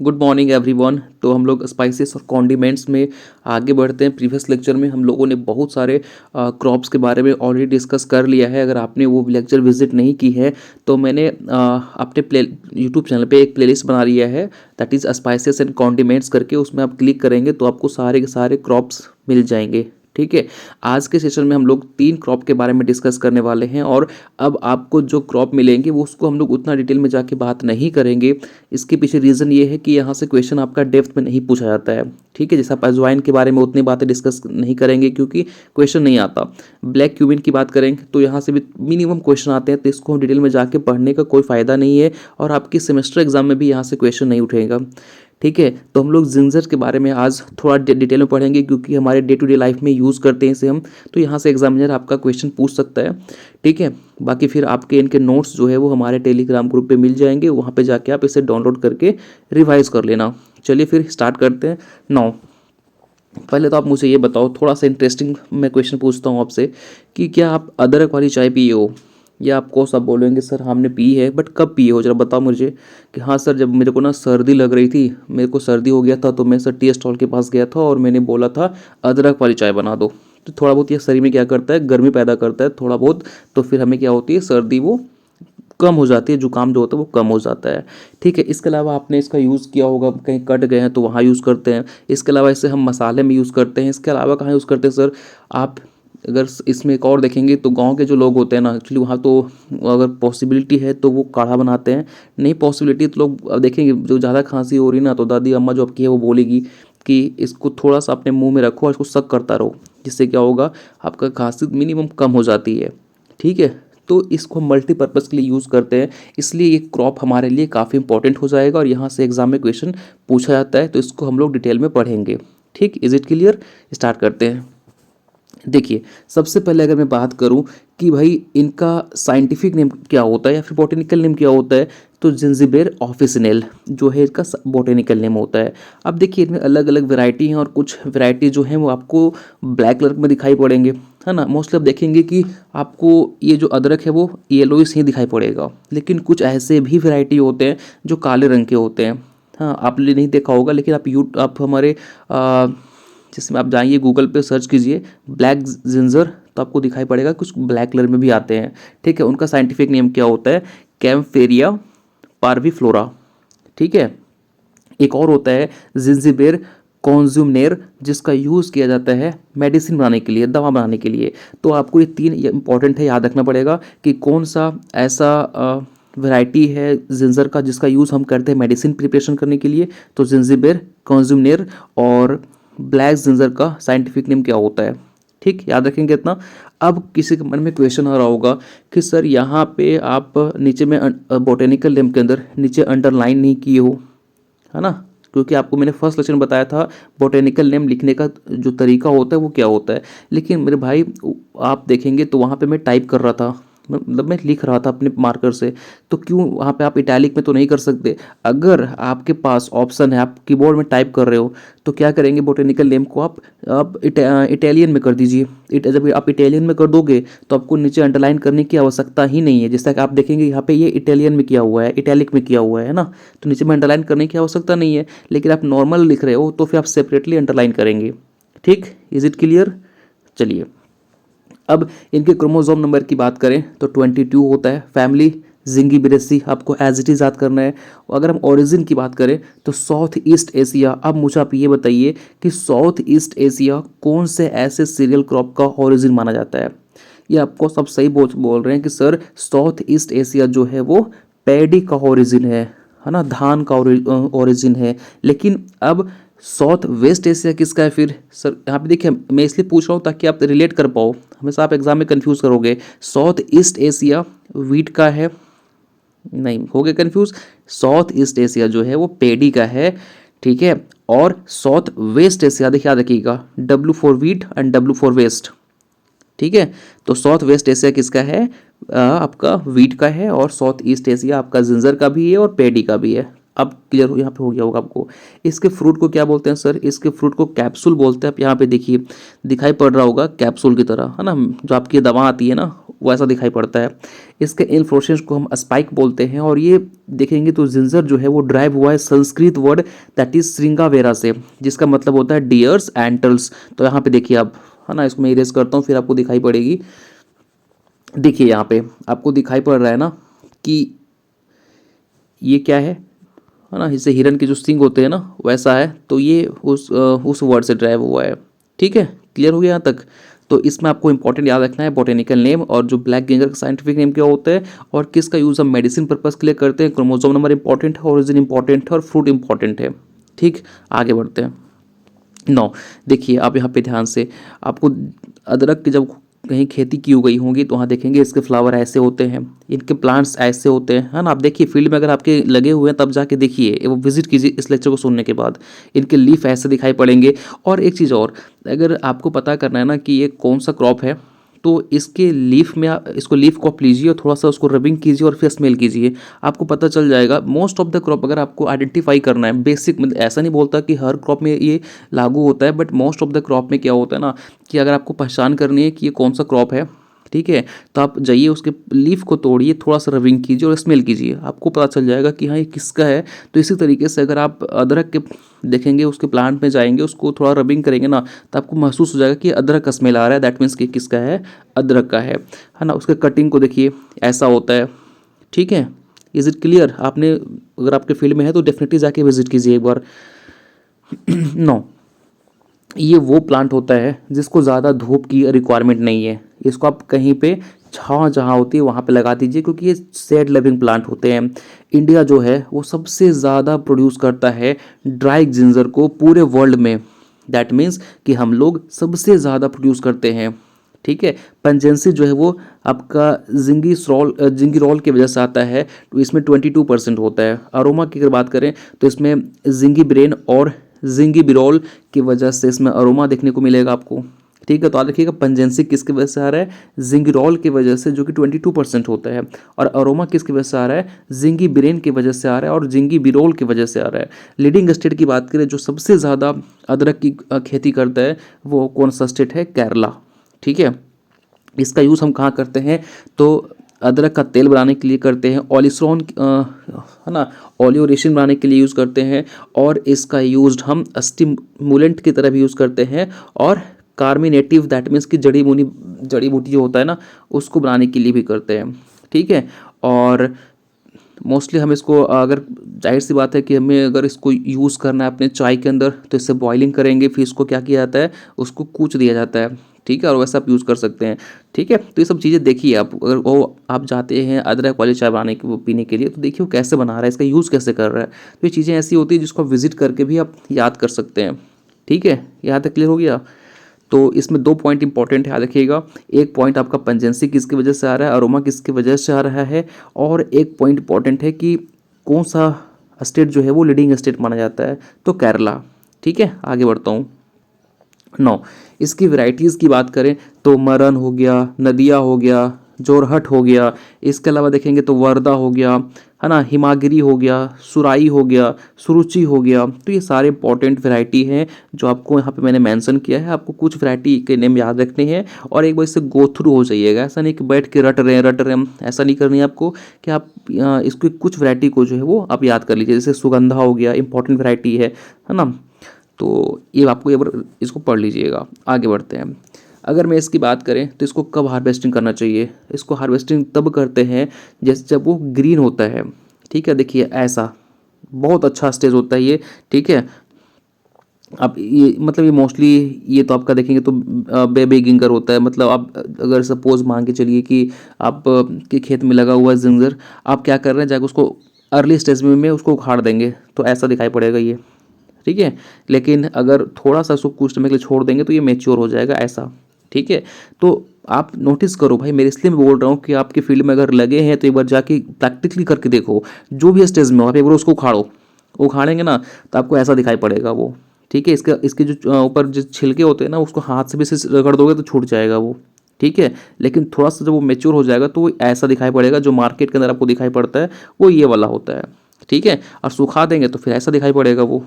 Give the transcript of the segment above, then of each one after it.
Good morning everyone. तो हम लोग स्पाइसेस और कॉन्डिमेंट्स में आगे बढ़ते हैं। प्रीवियस लेक्चर में हम लोगों ने बहुत सारे क्रॉप्स के बारे में ऑलरेडी डिस्कस कर लिया है। अगर आपने वो लेक्चर विजिट नहीं की है तो मैंने अपने प्ले यूट्यूब चैनल पे एक प्लेलिस्ट बना लिया है, that is spices and condiments करके। उसमें आप क्लिक करेंगे तो आपको सारे के सारे क्रॉप्स मिल जाएंगे। ठीक है, आज के सेशन में हम लोग 3 क्रॉप के बारे में डिस्कस करने वाले हैं। और अब आपको जो क्रॉप मिलेंगे वो उसको हम लोग उतना डिटेल में जाके बात नहीं करेंगे। इसके पीछे रीज़न ये है कि यहाँ से क्वेश्चन आपका डेप्थ में नहीं पूछा जाता है। ठीक है, जैसे आप अजवाइन के बारे में उतनी बातें डिस्कस नहीं करेंगे क्योंकि क्वेश्चन नहीं आता। ब्लैक क्यूमिन की बात करेंगे तो यहाँ से भी मिनिमम क्वेश्चन आते हैं, तो इसको हम डिटेल में जाके पढ़ने का कोई फ़ायदा नहीं है और आपकी सेमेस्टर एग्जाम में भी यहाँ से क्वेश्चन नहीं उठेगा। ठीक है, तो हम लोग जिंजर के बारे में आज थोड़ा डिटेल में पढ़ेंगे क्योंकि हमारे डे टू डे लाइफ में यूज़ करते हैं इसे हम, तो यहाँ से एग्जामिनर आपका क्वेश्चन पूछ सकता है। ठीक है, बाकी फिर आपके इनके नोट्स जो है वो हमारे टेलीग्राम ग्रुप पे मिल जाएंगे, वहाँ पे जाके आप इसे डाउनलोड करके रिवाइज कर लेना। चलिए फिर स्टार्ट करते हैं। नाउ पहले तो आप मुझे ये बताओ, थोड़ा सा इंटरेस्टिंग मैं क्वेश्चन पूछता हूँ आपसे कि क्या आप अदरक वाली चाय पिए हो? या आपको सब बोलेंगे सर हमने पी है, बट कब पिए हो? जरा बताओ मुझे कि हाँ सर, जब मेरे को ना सर्दी लग रही थी, मेरे को सर्दी हो गया था तो मैं सर टी स्टॉल के पास गया था और मैंने बोला था अदरक वाली चाय बना दो। तो थोड़ा बहुत ये शरीर में क्या करता है, गर्मी पैदा करता है थोड़ा बहुत, तो फिर हमें क्या होती है, सर्दी वो कम हो जाती है, जुकाम जो होता है वो कम हो जाता है। ठीक है, इसके अलावा आपने इसका यूज़ किया होगा, कहीं कट गए हैं तो वहाँ यूज़ करते हैं। इसके अलावा इसे हम मसाले में यूज़ करते हैं। इसके अलावा कहाँ यूज़ करते हैं सर? आप अगर इसमें एक और देखेंगे तो गांव के जो लोग होते हैं ना, एक्चुअली वहाँ तो अगर पॉसिबिलिटी है तो वो काढ़ा बनाते हैं, नहीं पॉसिबिलिटी तो लोग अब देखेंगे जो ज़्यादा खांसी हो रही ना तो दादी अम्मा जो आपकी है वो बोलेगी कि इसको थोड़ा सा अपने मुंह में रखो और इसको सक करता रहो, जिससे क्या होगा, आपका खांसी मिनिमम कम हो जाती है। ठीक है, तो इसको मल्टीपर्पज़ के लिए यूज़ करते हैं, इसलिए ये क्रॉप हमारे लिए काफ़ी इंपॉर्टेंट हो जाएगा और यहाँ से एग्जाम में क्वेश्चन पूछा जाता है, तो इसको हम लोग डिटेल में पढ़ेंगे। ठीक, इज़ इट क्लियर? स्टार्ट करते हैं। देखिए, सबसे पहले अगर मैं बात करूं कि भाई इनका साइंटिफिक नेम क्या होता है या फिर बॉटेनिकल नेम क्या होता है, तो जिंजिबेर ऑफिसिनेल जो है इसका बॉटेनिकल नेम होता है। अब देखिए, इनमें अलग अलग वैरायटी हैं और कुछ वैरायटी जो हैं वो आपको ब्लैक कलर में दिखाई पड़ेंगे, है ना। मोस्टली आप देखेंगे कि आपको ये जो अदरक है वो येलोइश ही दिखाई पड़ेगा, लेकिन कुछ ऐसे भी वैरायटी होते हैं जो काले रंग के होते हैं। हाँ, आपने नहीं देखा होगा, लेकिन आप हमारे जिसमें आप जाइए गूगल पे सर्च कीजिए ब्लैक जिंजर, तो आपको दिखाई पड़ेगा कुछ ब्लैक कलर में भी आते हैं। ठीक है, उनका साइंटिफिक नेम क्या होता है? कैम्फेरिया पार्विफ्लोरा। ठीक है, एक और होता है जिंजिबेर कॉन्ज्यूमनेर, जिसका यूज़ किया जाता है मेडिसिन बनाने के लिए, दवा बनाने के लिए। तो आपको ये 3 इंपॉर्टेंट है, याद रखना पड़ेगा कि कौन सा ऐसा वैरायटी है जिंजर का जिसका यूज़ हम करते हैं मेडिसिन प्रिपरेशन करने के लिए, तो जिंजिबेर कॉन्ज्यूमनेर। और ब्लैक जिंजर का साइंटिफिक नेम क्या होता है? ठीक, याद रखेंगे इतना। अब किसी के मन में क्वेश्चन आ रहा होगा कि सर यहाँ पे आप नीचे में बॉटेनिकल नेम के अंदर नीचे अंडरलाइन नहीं किए हो, है ना, क्योंकि आपको मैंने फर्स्ट लेक्चर में बताया था बॉटेनिकल नेम लिखने का जो तरीका होता है वो क्या होता है। लेकिन मेरे भाई आप देखेंगे तो वहाँ पे मैं टाइप कर रहा था, मतलब मैं लिख रहा था अपने मार्कर से, तो क्यों वहाँ पे आप इटैलिक में तो नहीं कर सकते? अगर आपके पास ऑप्शन है, आप कीबोर्ड में टाइप कर रहे हो, तो क्या करेंगे, बोटेनिकल नेम को आप इटालियन में कर दीजिए। जब आप इटालियन में कर दोगे तो आपको नीचे अंडरलाइन करने की आवश्यकता ही नहीं है। जैसा कि आप देखेंगे यहाँ पे ये इटालियन में किया हुआ है, इटैलिक में किया हुआ है ना, तो नीचे में अंडरलाइन करने की आवश्यकता नहीं है। लेकिन आप नॉर्मल लिख रहे हो तो फिर आप सेपरेटली अंडरलाइन करेंगे। ठीक, इज इट क्लियर? चलिए, अब इनके क्रोमोसोम नंबर की बात करें तो 22 होता है। फैमिली जिंगिबेरेसी, आपको एज इट इज़ याद करना है। और अगर हम ओरिजिन की बात करें तो साउथ ईस्ट एशिया। अब मुझे आप ये बताइए कि साउथ ईस्ट एशिया कौन से ऐसे सीरियल क्रॉप का ओरिजिन माना जाता है? ये आपको सब सही बोल रहे हैं कि सर साउथ ईस्ट एशिया जो है वो पैडी का ओरिजिन है ना, धान का ओरिजिन है। लेकिन अब साउथ वेस्ट एशिया किसका है फिर? सर यहाँ पे देखिए, मैं इसलिए पूछ रहा हूँ ताकि आप रिलेट कर पाओ, हमेशा आप एग्जाम में कंफ्यूज करोगे। साउथ ईस्ट एशिया वीट का है, नहीं हो गए कंफ्यूज। साउथ ईस्ट एशिया जो है वो पेडी का है। ठीक है, और साउथ वेस्ट एशिया देखिए, याद रखिएगा, W for wheat and W for waste. ठीक है, तो साउथ वेस्ट एशिया किसका है? आपका वीट का है, और साउथ ईस्ट एशिया आपका जिंजर का भी है और पेडी का भी है। अब क्लियर हो यहाँ पे हो गया होगा आपको। इसके फ्रूट को क्या बोलते हैं सर? इसके फ्रूट को कैप्सूल बोलते हैं। आप यहाँ पे देखिए दिखाई पड़ रहा होगा कैप्सूल की तरह, है ना, जो आपकी दवा आती है ना वैसा दिखाई पड़ता है। इसके इन्फ्लोरेसेंस को हम स्पाइक बोलते हैं। और ये देखेंगे तो जिंजर जो है वो ड्राइव हुआ है संस्कृत वर्ड दैट इज श्रृंगावेरा से, जिसका मतलब होता है डियर्स एंटल्स। तो यहाँ पे देखिए आप, है ना, इसको मैं इरेज करता हूँ फिर आपको दिखाई पड़ेगी। देखिए यहाँ पे आपको दिखाई पड़ रहा है ना कि ये क्या है ना, इससे हिरन के जो सिंग होते हैं ना वैसा है। तो ये उस वर्ड से ड्राइव हुआ है। ठीक है, क्लियर हो गया यहाँ तक? तो इसमें आपको इंपॉर्टेंट याद रखना है बोटेनिकल नेम और जो ब्लैक गिंगर का साइंटिफिक नेम क्या होता है और किसका यूज़ हम मेडिसिन पर्पस के लिए करते हैं। क्रोमोसोम नंबर इंपॉर्टेंट है, ओरिजिन इंपॉर्टेंट है और फ्रूट इंपॉर्टेंट है। ठीक, आगे बढ़ते हैं। 9, देखिए आप यहाँ पे ध्यान से, आपको अदरक की जब कहीं खेती की हो गई होंगी तो वहाँ देखेंगे इसके फ्लावर ऐसे होते हैं, इनके प्लांट्स ऐसे होते हैं, है ना। आप देखिए फील्ड में अगर आपके लगे हुए हैं तब जाके देखिए, वो विजिट कीजिए इस लेक्चर को सुनने के बाद। इनके लीफ ऐसे दिखाई पड़ेंगे। और एक चीज़ और, अगर आपको पता करना है ना कि ये कौन सा क्रॉप है तो इसके लीफ में इसको लीफ को आप लीजिए और थोड़ा सा उसको रबिंग कीजिए और फिर स्मेल कीजिए, आपको पता चल जाएगा। मोस्ट ऑफ द क्रॉप अगर आपको आइडेंटिफाई करना है, बेसिक मतलब ऐसा नहीं बोलता कि हर क्रॉप में ये लागू होता है, but most of the crop में क्या होता है ना कि अगर आपको पहचान करनी है कि ये कौन सा क्रॉप है, ठीक है, तो आप जाइए उसके लीफ को तोड़िए, थोड़ा सा रबिंग कीजिए और स्मेल कीजिए, आपको पता चल जाएगा कि हाँ ये किसका है। तो इसी तरीके से अगर आप अदरक के देखेंगे, उसके प्लांट में जाएंगे, उसको थोड़ा रबिंग करेंगे ना तो आपको महसूस हो जाएगा कि अदरक का स्मेल आ रहा है, दैट मीन्स कि किसका है, अदरक का है ना। उसके कटिंग को देखिए ऐसा होता है। ठीक है, इज इट क्लियर? आपने अगर आपके फील्ड में है तो डेफिनेटली जाके विजिट कीजिए एक बार। 9, ये वो प्लांट होता है जिसको ज़्यादा धूप की रिक्वायरमेंट नहीं है। इसको आप कहीं पे छाँव जहाँ होती है वहाँ पे लगा दीजिए, क्योंकि ये शेड लिविंग प्लांट होते हैं। इंडिया जो है वो सबसे ज़्यादा प्रोड्यूस करता है ड्राई जिंजर को पूरे वर्ल्ड में। दैट मीन्स कि हम लोग सबसे ज़्यादा प्रोड्यूस करते हैं। ठीक है, पंजेंसी जो है वो आपका जिंगीरोल की वजह से आता है, तो इसमें 22% होता है। अरोमा की अगर बात करें तो इसमें जिंगीब्रेन और जिंगीबिरोल की वजह से इसमें अरोमा देखने को मिलेगा आपको। ठीक है, तो आप देखिएगा पंजेंसी किसकी वजह से आ रहा है, जिंगीरोल की वजह से जो कि 22% होता है, और अरोमा किसकी वजह से आ रहा है, जिंगीब्रेन की वजह से आ रहा है और जिंगीबिरोल की वजह से आ रहा है। लीडिंग स्टेट की बात करें जो सबसे ज़्यादा अदरक की खेती करता है वो कौन सा स्टेट है, केरला। ठीक है, इसका यूज़ हम कहाँ करते हैं तो अदरक का तेल बनाने के लिए करते हैं, ऑलिसरॉन है ना, ऑलियोरेशन बनाने के लिए यूज़ करते हैं, और इसका यूज़ हम स्टिमुलेंट की तरह भी यूज़ करते हैं, और कार्मिनेटिव दैट मीन्स कि जड़ी बूटी जो होता है ना उसको बनाने के लिए भी करते हैं। ठीक है, और मोस्टली हम इसको अगर जाहिर सी बात है कि हमें अगर इसको यूज़ करना है अपने चाय के अंदर तो इससे बॉइलिंग करेंगे, फिर इसको क्या किया जाता है, उसको कूच दिया जाता है। ठीक है, और वैसा आप यूज़ कर सकते हैं। ठीक है, तो ये सब चीज़ें देखिए आप, अगर वो आप जाते हैं अदरक वाली चाय बनाने के पीने के लिए तो देखिए वो कैसे बना रहा है, इसका यूज़ कैसे कर रहा है। तो ये चीज़ें ऐसी होती है जिसको आप विजिट करके भी आप याद कर सकते हैं। ठीक है, यहाँ तक क्लियर हो गया? तो इसमें 2 पॉइंट इंपॉर्टेंट है, याद रखिएगा। एक पॉइंट आपका पंजेंसी किसकी वजह से आ रहा है, अरोमा किसकी वजह से आ रहा है, और एक पॉइंट इंपॉर्टेंट है कि कौन सा स्टेट जो है वो लीडिंग स्टेट माना जाता है, तो केरला। ठीक है, आगे बढ़ता हूँ। 9, इसकी वैरायटीज़ की बात करें तो मरन हो गया, नदिया हो गया, जोरहट हो गया, इसके अलावा देखेंगे तो वर्दा हो गया, है ना, हिमागिरी हो गया, सुराई हो गया, सुरुचि हो गया। तो ये सारे इंपॉर्टेंट वैरायटी हैं जो आपको यहाँ पे मैंने मेंशन किया है। आपको कुछ वैरायटी के नेम याद रखने हैं और एक बार इससे गो थ्रू हो जाइएगा। ऐसा नहीं कि बैठ के रट रहे हैं, ऐसा नहीं करनी है आपको कि आप इसको कुछ वैरायटी को जो है वो आप याद कर लीजिए। जैसे सुगंधा हो गया, इंपॉर्टेंट वैरायटी है ना। तो ये आपको इसको पढ़ लीजिएगा। आगे बढ़ते हैं। अगर मैं इसकी बात करें तो इसको कब हार्वेस्टिंग करना चाहिए, इसको हार्वेस्टिंग तब करते हैं जैसे जब वो ग्रीन होता है। ठीक है, देखिए ऐसा बहुत अच्छा स्टेज होता है ये। ठीक है, अब ये मतलब ये मोस्टली ये तो आपका देखेंगे तो बेबी गिंगर होता है। मतलब आप अगर सपोज मान के चलिए कि आप के खेत में लगा हुआ है जिंजर, आप क्या कर रहे हैं, जाकर उसको अर्ली स्टेज में उसको उखाड़ देंगे तो ऐसा दिखाई पड़ेगा ये। ठीक है, लेकिन अगर थोड़ा सा उसको कुछ समय के लिए छोड़ देंगे तो ये मैच्योर हो जाएगा ऐसा। ठीक है, तो आप नोटिस करो भाई, मेरे इसलिए मैं बोल रहा हूँ कि आपके फील्ड में अगर लगे हैं तो एक बार जाके प्रैक्टिकली करके देखो। जो भी स्टेज में हो आप एक बार उसको उखाड़ेंगे ना तो आपको ऐसा दिखाई पड़ेगा वो। ठीक है, इसके जो ऊपर जो छिलके होते हैं ना उसको हाथ से भी से रगड़ दोगे तो छूट जाएगा वो। ठीक है, लेकिन थोड़ा सा जब वो मैच्योर हो जाएगा तो वो ऐसा दिखाई पड़ेगा। जो मार्केट के अंदर आपको दिखाई पड़ता है वो ये वाला होता है। ठीक है, और सुखा देंगे तो फिर ऐसा दिखाई पड़ेगा वो।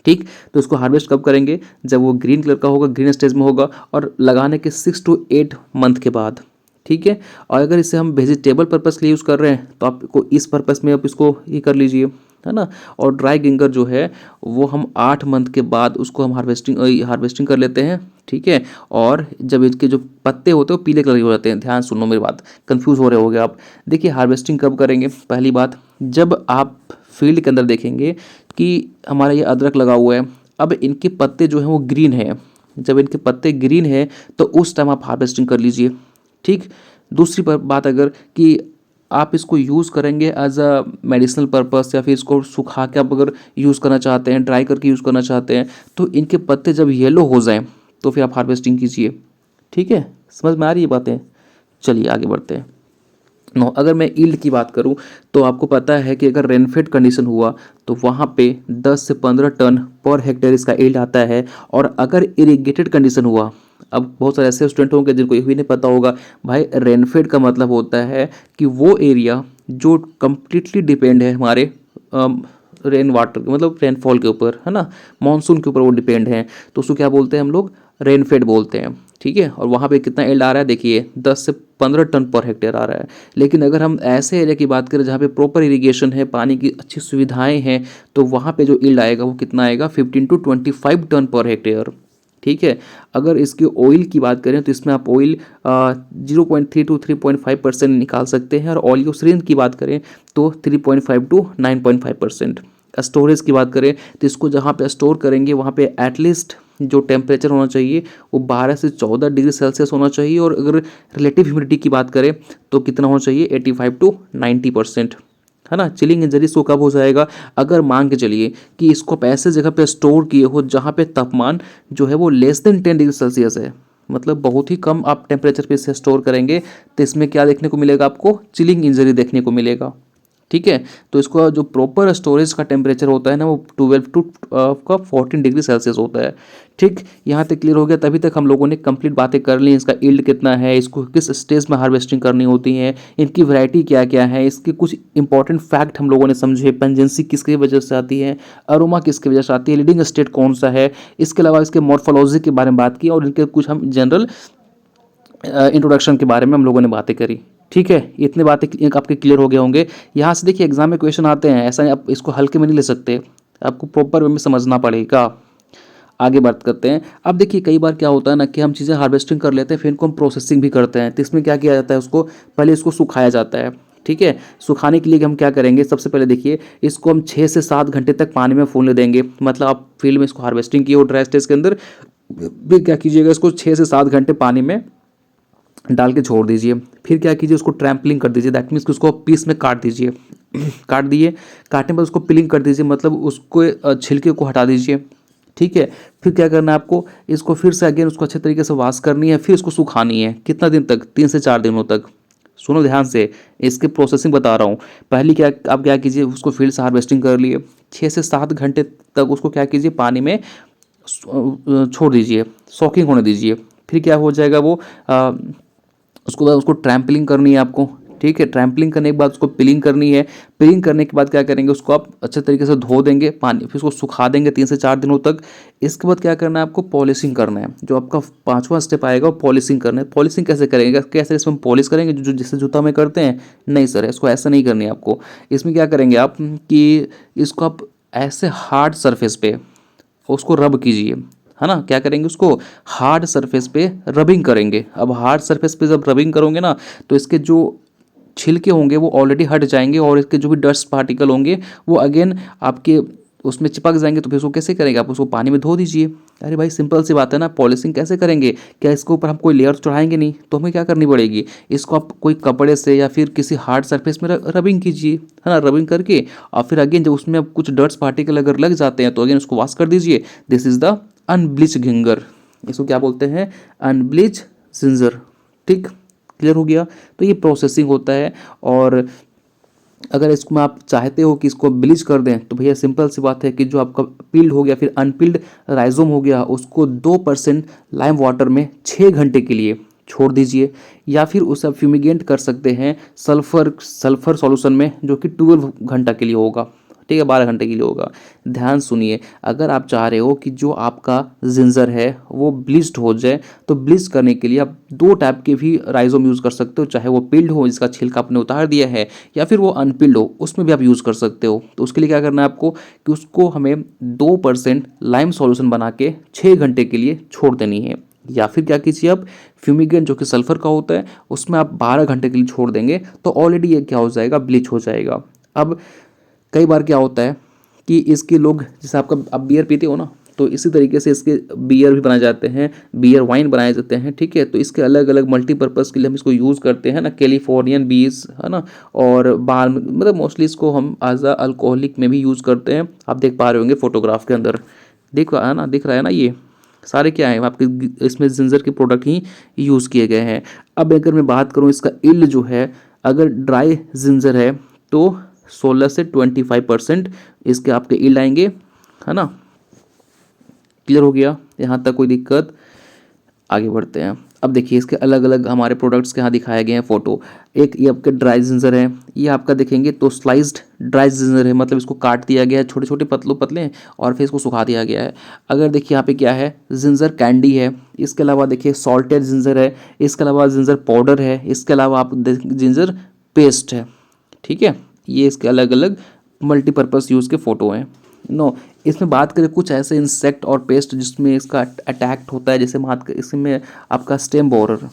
ठीक, तो इसको हार्वेस्ट कब करेंगे, जब वो ग्रीन कलर का होगा, ग्रीन स्टेज में होगा, और लगाने के 6 to 8 मंथ के बाद। ठीक है, और अगर इसे हम वेजिटेबल पर्पस के लिए यूज़ कर रहे हैं तो आपको इस पर्पस में आप इसको ये कर लीजिए, है ना। और ड्राई गिंगर जो है वो हम 8 मंथ के बाद उसको हम हार्वेस्टिंग कर लेते हैं। ठीक है, और जब इसके जो पत्ते होते हैं वो पीले कलर के हो जाते हैं, ध्यान सुनो मेरी बात, कंफ्यूज हो रहे होगे आप। देखिए हार्वेस्टिंग कब करेंगे, पहली बात, जब आप फील्ड के अंदर देखेंगे कि हमारा ये अदरक लगा हुआ है, अब इनके पत्ते जो हैं वो ग्रीन है, जब इनके पत्ते ग्रीन है तो उस टाइम आप हार्वेस्टिंग कर लीजिए। ठीक, दूसरी बात, अगर कि आप इसको यूज़ करेंगे एज अ मेडिसिनल पर्पस या फिर इसको सुखा के आप अगर यूज़ करना चाहते हैं, ड्राई करके यूज़ करना चाहते हैं, तो इनके पत्ते जब येलो हो जाएं तो फिर आप हार्वेस्टिंग कीजिए। ठीक है, समझ में आ रही है बातें। चलिए आगे बढ़ते हैं। नो, अगर मैं ईल्ड की बात करूं तो आपको पता है कि अगर रेनफेड कंडीशन हुआ तो वहाँ पे 10 से 15 टन पर हेक्टेयर इसका ईल्ड आता है। और अगर इरिगेटेड कंडीशन हुआ, अब बहुत सारे ऐसे स्टूडेंट होंगे जिनको ये भी नहीं पता होगा, भाई रेनफेड का मतलब होता है कि वो एरिया जो कम्प्लीटली डिपेंड है हमारे रेन वाटर, मतलब रेनफॉल के ऊपर, है ना, मानसून के ऊपर वो डिपेंड है, तो उसको क्या बोलते हैं हम लोग, रेनफेड बोलते हैं। ठीक है, और वहाँ पे कितना ईल्ड आ रहा है, देखिए 10 से 15 टन पर हेक्टेयर आ रहा है। लेकिन अगर हम ऐसे एरिया की बात करें जहाँ पे प्रॉपर इरिगेशन है, पानी की अच्छी सुविधाएं हैं, तो वहाँ पे जो ईल्ड आएगा वो कितना आएगा, 15 to 25 टन पर हेक्टेयर। ठीक है, अगर इसकी ऑयल की बात करें तो इसमें आप ऑयल 0.3 to 3.5% निकाल सकते हैं, और ऑलियोसरीन की बात करें तो 3.5 to 9.5%। स्टोरेज की बात करें तो इसको जहाँ पे स्टोर करेंगे वहाँ पे एटलीस्ट जो टेम्परेचर होना चाहिए वो 12 से 14 डिग्री सेल्सियस होना चाहिए, और अगर रिलेटिव ह्यूमिडिटी की बात करें तो कितना होना चाहिए, 85 to 90%, है ना। चिलिंग इंजरी इसको कब हो जाएगा, अगर मान के चलिए कि इसको आप ऐसे जगह पे स्टोर किए हो जहाँ पे तापमान जो है वो लेस देन 10 डिग्री सेल्सियस है, मतलब बहुत ही कम आप टेम्परेचर पे इसे स्टोर करेंगे, तो इसमें क्या देखने को मिलेगा, आपको चिलिंग इंजरी देखने को मिलेगा। ठीक है, तो इसका जो प्रॉपर स्टोरेज का टेम्परेचर होता है ना वो 12 to आपका 14 डिग्री सेल्सियस होता है। ठीक, यहाँ तक क्लियर हो गया। तभी तक हम लोगों ने कंप्लीट बातें कर ली, इसका यील्ड कितना है, इसको किस स्टेज में हार्वेस्टिंग करनी होती है, इनकी वैरायटी क्या क्या है, इसके कुछ इंपॉर्टेंट फैक्ट हम लोगों ने समझे, पेंजेंसी किसकी वजह से आती है, अरोमा किसकी वजह से आती है, लीडिंग स्टेट कौन सा है, इसके अलावा इसके मॉर्फोलॉजी के बारे में बात की, और इनके कुछ हम जनरल इंट्रोडक्शन के बारे में हम लोगों ने बातें करी। ठीक है, इतने बातें आपके क्लियर हो गए होंगे। यहाँ से देखिए एग्जाम में क्वेश्चन आते हैं, ऐसा आप इसको हल्के में नहीं ले सकते, आपको प्रॉपर वे में समझना पड़ेगा। आगे बात करते हैं। अब देखिए कई बार क्या होता है ना कि हम चीज़ें हार्वेस्टिंग कर लेते हैं, फिर इनको हम प्रोसेसिंग भी करते हैं, तो इसमें क्या किया जाता है, उसको पहले इसको सुखाया जाता है। ठीक है, सुखाने के लिए हम क्या करेंगे, सबसे पहले देखिए इसको हम 6 से 7 घंटे तक पानी में फूलने देंगे। मतलब आप फील्ड में इसको हार्वेस्टिंग किए हो ड्राई स्टेज के अंदर, फिर क्या कीजिएगा, इसको 6 से 7 घंटे पानी में डाल के छोड़ दीजिए। फिर क्या कीजिए, उसको ट्रैम्पलिंग कर दीजिए, दैट मीन्स कि उसको पीस में काट दीजिए। काट दिए, काटने पर उसको पिलिंग कर दीजिए, मतलब उसको छिलके को हटा दीजिए। ठीक है, फिर क्या करना है आपको, इसको फिर से अगेन उसको अच्छे तरीके से वॉश करनी है, फिर इसको सुखानी है। कितना दिन तक, 3 से 4 दिनों तक। सुनो ध्यान से, इसके प्रोसेसिंग बता रहा हूँ। पहली क्या, आप क्या कीजिए, उसको फील्ड से हार्वेस्टिंग कर लिए, 6 से 7 घंटे तक उसको क्या कीजिए, पानी में छोड़ दीजिए, सॉकिंग होने दीजिए। फिर क्या हो जाएगा वो उसको बाद उसको ट्रैम्पलिंग करनी है आपको। ठीक है, ट्रैम्पलिंग करने के बाद उसको पिलिंग करनी है। पिलिंग करने के बाद क्या करेंगे, उसको आप अच्छे तरीके से धो देंगे पानी, फिर उसको सुखा देंगे 3 से 4 दिनों तक। इसके बाद क्या करना है आपको, पॉलिशिंग करना है। जो आपका 5वां स्टेप आएगा वो पॉलिशिंग करना है। पॉलिशिंग कैसे करेंगे, कैसे इसमें पॉलिश करेंगे, जो जिससे जूता में करते हैं, नहीं सर, इसको ऐसा नहीं करनी है आपको। इसमें क्या करेंगे आप कि इसको आप ऐसे हार्ड सरफेस पे उसको रब कीजिए, है ना। क्या करेंगे, उसको हार्ड सरफेस पे रबिंग करेंगे। अब हार्ड सरफेस पे जब रबिंग करोगे ना तो इसके जो छिलके होंगे वो ऑलरेडी हट जाएंगे, और इसके जो भी डस्ट पार्टिकल होंगे वो अगेन आपके उसमें चिपक जाएंगे। तो फिर उसको कैसे करेंगे, आप उसको पानी में धो दीजिए। अरे भाई सिंपल सी बात है ना, पॉलिशिंग कैसे करेंगे, क्या इसके ऊपर हम कोई लेयर चढ़ाएंगे नहीं, तो हमें क्या करनी पड़ेगी, इसको आप कोई कपड़े से या फिर किसी हार्ड सरफेस में रबिंग कीजिए, है ना। रबिंग करके और फिर अगेन जब उसमें अब कुछ डस्ट पार्टिकल अगर लग जाते हैं तो अगेन उसको वॉश कर दीजिए। दिस इज द अनब्लीच गिंगर, इसको क्या बोलते हैं, अनब्लीच जिंजर। ठीक, क्लियर हो गया। तो ये प्रोसेसिंग होता है, और अगर इसको आप चाहते हो कि इसको ब्लीच कर दें तो भैया सिंपल सी बात है कि जो आपका पील्ड हो गया फिर अनपील्ड राइजोम हो गया, उसको 2% लाइम वाटर में 6 घंटे के लिए छोड़ दीजिए, या फिर उसे आप फ्यूमिगेंट कर सकते हैं सल्फर सॉल्यूशन में, जो कि 12 घंटा के लिए होगा, ठीक है, 12 घंटे के लिए होगा। ध्यान सुनिए, अगर आप चाह रहे हो कि जो आपका जिंजर है वो ब्लीच्ड हो जाए, तो ब्लीच करने के लिए आप 2 टाइप के भी राइजोम यूज़ कर सकते हो, चाहे वो पिल्ड हो जिसका छिलका आपने उतार दिया है, या फिर वो अनपिल्ड हो, उसमें भी आप यूज़ कर सकते हो। तो उसके लिए क्या करना है आपको कि उसको हमें 2% लाइम सॉल्यूशन बना के 6 घंटे के लिए छोड़ देनी है, या फिर क्या कीजिए आप फ्यूमिगेंट जो कि सल्फर का होता है उसमें आप 12 घंटे के लिए छोड़ देंगे, तो ऑलरेडी ये क्या हो जाएगा, ब्लीच हो जाएगा। अब कई बार क्या होता है कि इसके लोग, जैसे आपका आप बियर पीते हो ना, तो इसी तरीके से इसके बियर भी बनाए जाते हैं, बियर वाइन बनाए जाते हैं, ठीक है। तो इसके अलग अलग मल्टीपर्पज़ के लिए हम इसको यूज़ करते हैं ना, कैलिफोर्नियन बीज है ना, और बाल मतलब मोस्टली इसको हम एज अ अल्कोहलिक में भी यूज़ करते हैं। आप देख पा रहे होंगे फोटोग्राफ के अंदर, दिख रहा है ना, दिख रहा है ना, ये सारे क्या है आपके इसमें जिंजर के प्रोडक्ट ही यूज़ किए गए हैं। अब अगर मैं बात करूँ इसका इल्ड जो है, अगर ड्राई जिंजर है तो 16 से 25% इसके आपके इल्ड आएंगे, है ना। क्लियर हो गया यहाँ तक, कोई दिक्कत? आगे बढ़ते हैं। अब देखिए इसके अलग अलग हमारे प्रोडक्ट्स के यहाँ दिखाए गए हैं फोटो। एक ये आपके ड्राई जिंजर है, ये आपका देखेंगे तो स्लाइस्ड ड्राई जिंजर है, मतलब इसको काट दिया गया है छोटे छोटे पतले और फिर इसको सुखा दिया गया है। अगर देखिए यहाँ पे क्या है, जिंजर कैंडी है, इसके अलावा देखिए सॉल्टेड जिंजर है, इसके अलावा जिंजर पाउडर है, इसके अलावा आप जिंजर पेस्ट है, ठीक है। ये इसके अलग अलग मल्टीपर्पज़ यूज़ के फ़ोटो हैं। नो, इसमें बात करें कुछ ऐसे इंसेक्ट और पेस्ट जिसमें इसका अटैक होता है, जैसे इसमें आपका स्टेम बोरर,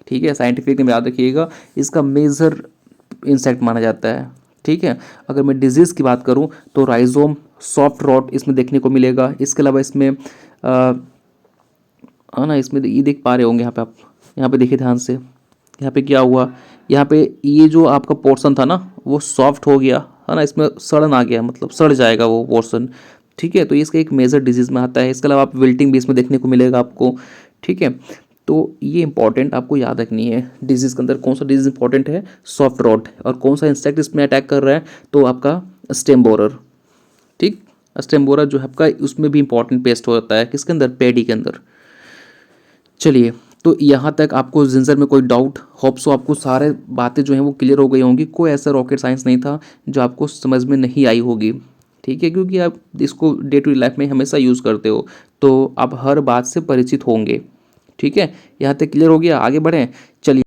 ठीक है, साइंटिफिक में याद रखिएगा, इसका मेजर इंसेक्ट माना जाता है, ठीक है। अगर मैं डिजीज़ की बात करूं तो राइजोम सॉफ्ट रॉट इसमें देखने को मिलेगा। इसके अलावा इसमें हाँ ना, इसमें ये देख पा रहे होंगे यहाँ पे आप, यहाँ पे देखिए ध्यान से, यहाँ पे क्या हुआ, यहाँ पे ये जो आपका पोर्शन था ना वो सॉफ्ट हो गया, है ना, इसमें सड़न आ गया, मतलब सड़ जाएगा वो पोर्शन, ठीक है। तो ये इसका एक मेजर डिजीज़ में आता है। इसके अलावा आप विल्टिंग भी इसमें देखने को मिलेगा आपको, ठीक है। तो ये इंपॉर्टेंट आपको याद रखनी है, डिजीज़ के अंदर कौन सा डिजीज़ इंपॉर्टेंट है, सॉफ्ट रॉट, और कौन सा इंसेक्ट इसमें अटैक कर रहा है, तो आपका स्टेम बोरर, ठीक। स्टेम बोरर जो है आपका, उसमें भी इंपॉर्टेंट पेस्ट होता है, किसके अंदर, पैडी के अंदर। चलिए, तो यहाँ तक आपको जिंजर में कोई डाउट, होप सो आपको सारे बातें जो हैं वो क्लियर हो गई होंगी, कोई ऐसा रॉकेट साइंस नहीं था जो आपको समझ में नहीं आई होगी, ठीक है, क्योंकि आप इसको डे टू डे लाइफ में हमेशा यूज़ करते हो, तो आप हर बात से परिचित होंगे, ठीक है। यहाँ तक क्लियर हो गया, आगे बढ़ें। चलिए,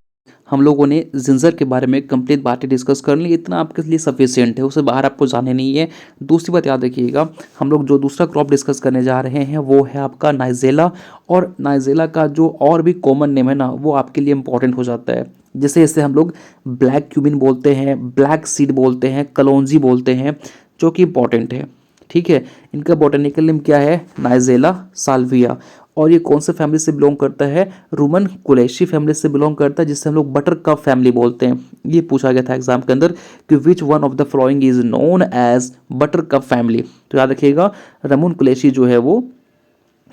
हम लोगों ने जिंजर के बारे में कंप्लीट बातें डिस्कस कर ली, इतना आपके लिए सफिशिएंट है, उससे बाहर आपको जाने नहीं है। दूसरी बात याद रखिएगा, हम लोग जो दूसरा क्रॉप डिस्कस करने जा रहे हैं वो है आपका नाइजेला, और नाइजेला का जो और भी कॉमन नेम है ना वो आपके लिए इंपॉर्टेंट हो जाता है। जैसे इसे हम लोग ब्लैक क्यूमिन बोलते हैं, ब्लैक सीड बोलते हैं, कलौंजी बोलते हैं, जो कि इंपॉर्टेंट है, ठीक है। इनका बॉटनिकल नेम क्या है, नाइजेला साल्विया, और ये कौन से फैमिली से बिलोंग करता है, रूमन कुलेशी फैमिली से बिलोंग करता है, जिससे हम लोग बटर कप फैमिली बोलते हैं। ये पूछा गया था एग्जाम के अंदर कि which one of the following is known as buttercup family, तो याद रखिएगा रमून कुलेशी जो है वो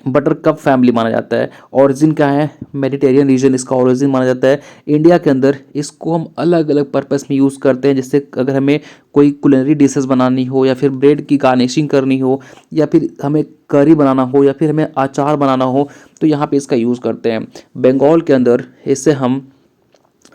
बटर कप फैमिली माना जाता है। ओरिजिन क्या है, मेडिटेरियन रीजन इसका ओरिजिन माना जाता है। इंडिया के अंदर इसको हम अलग अलग पर्पस में यूज़ करते हैं, जैसे अगर हमें कोई कुलिनरी डिशेस बनानी हो, या फिर ब्रेड की गार्निशिंग करनी हो, या फिर हमें करी बनाना हो, या फिर हमें अचार बनाना हो, तो यहाँ पे इसका यूज़ करते हैं। बंगाल के अंदर इसे हम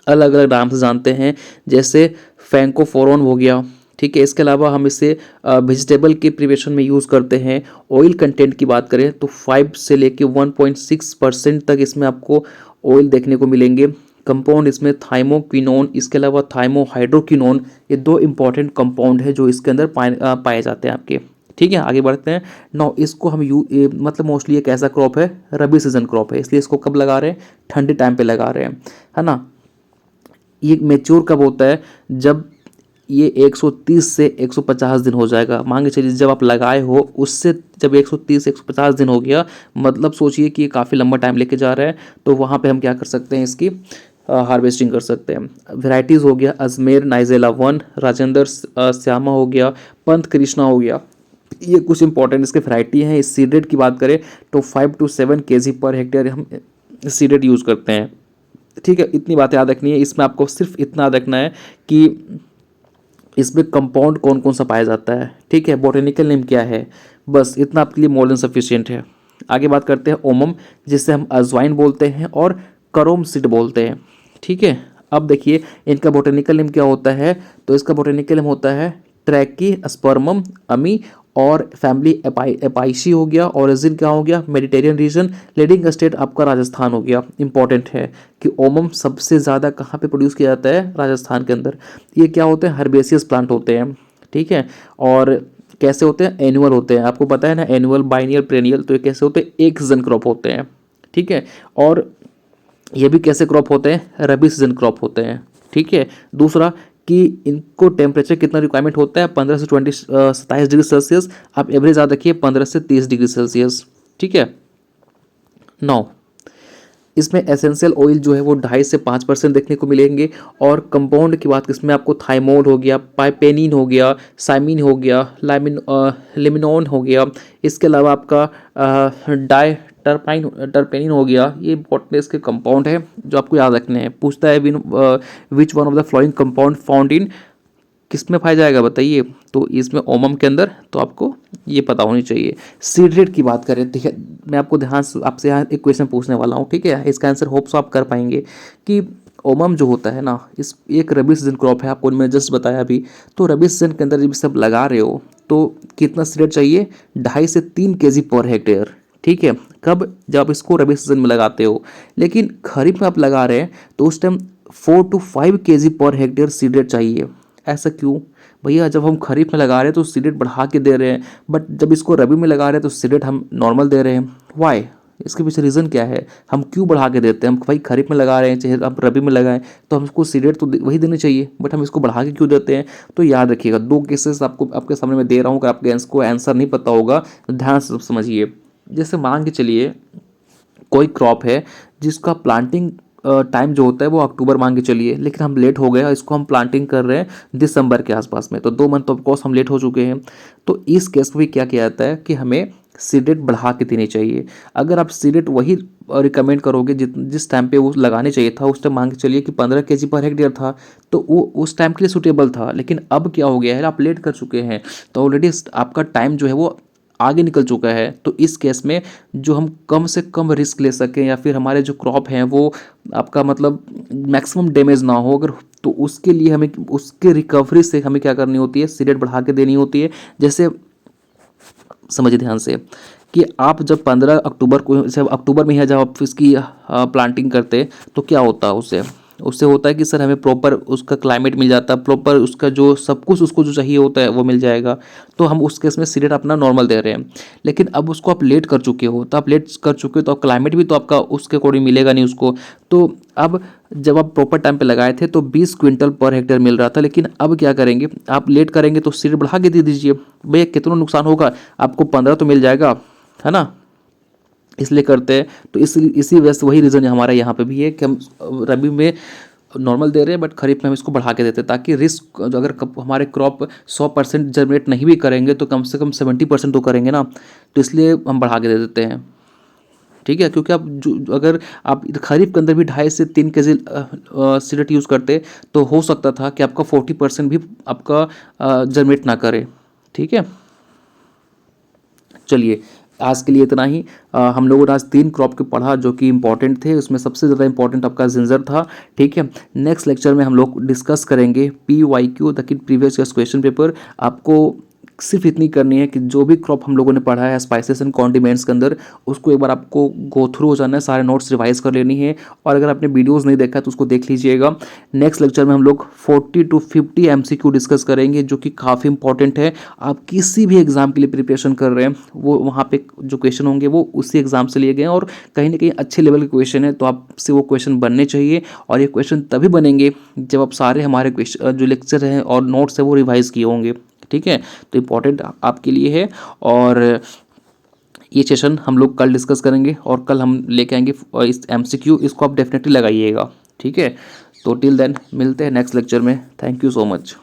अलग अलग नाम से जानते हैं, जैसे फैंकोफोरन हो गया, ठीक है। इसके अलावा हम इसे वेजिटेबल के प्रिपरेशन में यूज़ करते हैं। ऑयल कंटेंट की बात करें तो 5 से लेके 1.6% तक इसमें आपको ऑयल देखने को मिलेंगे। कंपाउंड इसमें थाइमोक्विनोन, इसके अलावा थाइमोहाइड्रोक्विनोन, ये 2 इंपॉर्टेंट कंपाउंड है जो इसके अंदर पाए जाते हैं आपके, ठीक है। आगे बढ़ते हैं। नौ, इसको हम मतलब मोस्टली एक ऐसा क्रॉप है, रबी सीजन क्रॉप है, इसलिए इसको कब लगा रहे हैं, ठंडे टाइम पे लगा रहे हैं, है ना। ये मेच्योर कब होता है, जब ये 130 से 150 दिन हो जाएगा। मान के चलिए जब आप लगाए हो उससे जब 130 से 150 दिन हो गया, मतलब सोचिए कि ये काफ़ी लंबा टाइम लेके जा रहा है, तो वहाँ पे हम क्या कर सकते हैं, इसकी हार्वेस्टिंग कर सकते हैं। वेराइटीज़ हो गया अजमेर नाइजेला 1, राजेंद्र श्यामा हो गया, पंथ कृष्णा हो गया, ये कुछ इंपॉर्टेंट इसके वैरायटी हैं। इस सीड रेट की बात करें तो 5 to 7 kg पर हेक्टेयर हम सीड रेट यूज़ करते हैं, ठीक है। इतनी बातें याद रखनी है, इसमें आपको सिर्फ इतना याद रखना है कि इसमें कंपाउंड कौन कौन सा पाया जाता है, ठीक है, बॉटनिकल नेम क्या है, बस इतना आपके लिए मोर देन सफिशिएंट है। आगे बात करते हैं ओमम, जिससे हम अजवाइन बोलते हैं, और करोम सीड बोलते हैं। ठीक है, अब देखिए इनका बोटेनिकल नेम क्या होता है, तो इसका बोटेनिकल नेम होता है ट्रैकीस्पर्मम अमी, और फैमिली एपाइशी हो गया, ओरिजिन क्या हो गया मेडिटेरियन रीजन, लीडिंग स्टेट आपका राजस्थान हो गया। इंपॉर्टेंट है कि ओमम सबसे ज़्यादा कहाँ पे प्रोड्यूस किया जाता है, राजस्थान के अंदर। ये क्या होते हैं, हर्बेसियस प्लांट होते हैं। ठीक है, और कैसे होते हैं, एनुअल होते हैं, आपको पता है ना, एनुअल बाइनियल पेरेनियल, तो ये कैसे होते हैं, एक सीजन क्रॉप होते हैं। ठीक है, और ये भी कैसे क्रॉप होते हैं, रबी सीजन क्रॉप होते हैं। ठीक है, दूसरा कि इनको टेम्परेचर कितना रिक्वायरमेंट होता है, 15 से 27 डिग्री सेल्सियस, आप एवरेज याद रखिए 15 से 30 डिग्री सेल्सियस। ठीक है, 9 इसमें एसेंशियल ऑयल जो है वो 2.5 से 5% देखने को मिलेंगे, और कंपाउंड की बात इसमें आपको थाइमोल हो गया, पाइपेनिन हो गया, साइमिन हो गया, लेमिनोन हो गया, इसके अलावा आपका डाई टर्पेनिन हो गया। ये इंपॉर्टेंट इसके कंपाउंड है जो आपको याद रखने हैं। पूछता है विच one of the flowing compound found in, किस में पाया जाएगा बताइए, तो इसमें ओमम के अंदर, तो आपको ये पता होनी चाहिए। सीड रेट की बात करें, ठीक है, मैं आपको ध्यान से आपसे यहाँ एक क्वेश्चन पूछने वाला हूँ। ठीक है, इसका आंसर होप्स आप कर पाएंगे कि ओमम जो होता है ना, इस एक रबी सीजन क्रॉप है, आपको मैंने जस्ट बताया अभी। तो रबी सीजन के अंदर जब सब लगा रहे हो तो कितना सीड रेट चाहिए, 2.5 से 3 kg पर हेक्टेयर। ठीक है, कब, जब आप इसको रबी सीजन में लगाते हो। लेकिन खरीफ में आप लगा रहे हैं तो उस time 4 to 5 kg per hectare seed rate चाहिए। ऐसा क्यों भैया, जब हम खरीफ में लगा रहे हैं तो सीड रेट बढ़ा के दे रहे हैं, बट जब इसको रबी में लगा रहे हैं तो सीड रेट हम नॉर्मल दे रहे हैं। वाई, इसके पीछे रीज़न क्या है, हम क्यों बढ़ा के देते हैं। हम भाई खरीफ में लगा रहे हैं, चाहे आप रबी में लगाएं, तो हमको सीड रेट तो वही देनी चाहिए, बट हम इसको बढ़ा के क्यों देते हैं। तो याद रखिएगा, 2 केसेस आपको आपके सामने मैं दे रहा हूँ, अगर आपके आंसर नहीं पता होगा तो ध्यान से समझिए। जैसे मान के चलिए कोई क्रॉप है जिसका प्लांटिंग टाइम जो होता है वो अक्टूबर मान के चलिए, लेकिन हम लेट हो गए, इसको हम प्लांटिंग कर रहे हैं दिसंबर के आसपास में, तो 2 मंथ ऑफ कोर्स हम लेट हो चुके हैं। तो इस केस में क्या किया जाता है कि हमें सीड रेट बढ़ा के देनी चाहिए। अगर आप सीड रेट वही रिकमेंड करोगे जिस टाइम पे वो लगाने चाहिए था, उस टाइम मान के चलिए कि 15 kg पर हेक्टेयर था, तो वो उस टाइम के लिए सूटेबल था। लेकिन अब क्या हो गया है, आप लेट कर चुके हैं, तो ऑलरेडी आपका टाइम जो है वो आगे निकल चुका है। तो इस केस में जो हम कम से कम रिस्क ले सकें, या फिर हमारे जो क्रॉप हैं वो आपका मतलब मैक्सिमम डैमेज ना हो, अगर तो उसके लिए हमें उसके रिकवरी से हमें क्या करनी होती है, सीड रेट बढ़ा के देनी होती है। जैसे समझिए ध्यान से कि आप जब 15 अक्टूबर को, जब अक्टूबर में है जब आप इसकी प्लांटिंग करते, तो क्या होता है उससे होता है कि सर हमें प्रॉपर उसका क्लाइमेट मिल जाता है, प्रॉपर उसका जो सब कुछ उसको जो चाहिए होता है वो मिल जाएगा, तो हम उस केस में सीड रेट अपना नॉर्मल दे रहे हैं। लेकिन अब उसको आप लेट कर चुके हो, तो आप लेट कर चुके हो तो अब क्लाइमेट भी तो आपका उसके अकॉर्डिंग मिलेगा नहीं उसको। तो अब जब आप प्रॉपर टाइम पे लगाए थे तो 20 क्विंटल पर हेक्टेयर मिल रहा था, लेकिन अब क्या करेंगे, आप लेट करेंगे तो सीड बढ़ा के दे दीजिए। भैया कितना नुकसान होगा, आपको 15 तो मिल जाएगा, है ना, इसलिए करते हैं। तो इसी वजह से वही रीज़न हमारा यहाँ पे भी है कि हम रबी में नॉर्मल दे रहे हैं, बट खरीफ में हम इसको बढ़ा के देते हैं, ताकि रिस्क अगर हमारे क्रॉप 100% जनरेट नहीं भी करेंगे तो कम से कम 70% तो करेंगे ना, तो इसलिए हम बढ़ा के दे देते हैं। ठीक है, क्योंकि आप अगर आप खरीफ के अंदर भी 2.5 से 3 kg सीड रेट यूज़ करते तो हो सकता था कि आपका 40% भी आपका जनरेट ना करे। ठीक है, चलिए आज के लिए इतना ही। हम लोगों ने आज 3 क्रॉप के पढ़ा जो कि इंपॉर्टेंट थे, उसमें सबसे ज़्यादा इंपॉर्टेंट आपका जिंजर था। ठीक है, नेक्स्ट लेक्चर में हम लोग डिस्कस करेंगे PYQ द कि प्रीवियस ईयर्स क्वेश्चन पेपर। आपको सिर्फ इतनी करनी है कि जो भी क्रॉप हम लोगों ने पढ़ा है स्पाइसेस एंड कॉन्डिमेंट्स के अंदर, उसको एक बार आपको गो थ्रू हो जाना है, सारे नोट्स रिवाइज कर लेनी है, और अगर आपने वीडियोस नहीं देखा है तो उसको देख लीजिएगा। नेक्स्ट लेक्चर में हम लोग 40 to 50 MCQ डिस्कस करेंगे जो कि काफ़ी इंपॉर्टेंट है। आप किसी भी एग्जाम के लिए प्रिपरेशन कर रहे हैं, वो वहाँ पे जो क्वेश्चन होंगे वो उसी एग्जाम से लिए गए हैं, और कहीं ना कहीं अच्छे लेवल के क्वेश्चन है, तो आपसे वो क्वेश्चन बनने चाहिए। और ये क्वेश्चन तभी बनेंगे जब आप सारे हमारे क्वेश्चन जो लेक्चर हैं और नोट्स है वो रिवाइज किए होंगे। ठीक है, तो इम्पॉर्टेंट आपके लिए है। और ये सेशन हम लोग कल डिस्कस करेंगे, और कल हम लेके आएंगे इस MCQ, इसको आप डेफिनेटली लगाइएगा। ठीक है, तो टिल देन मिलते हैं नेक्स्ट लेक्चर में। Thank you so much.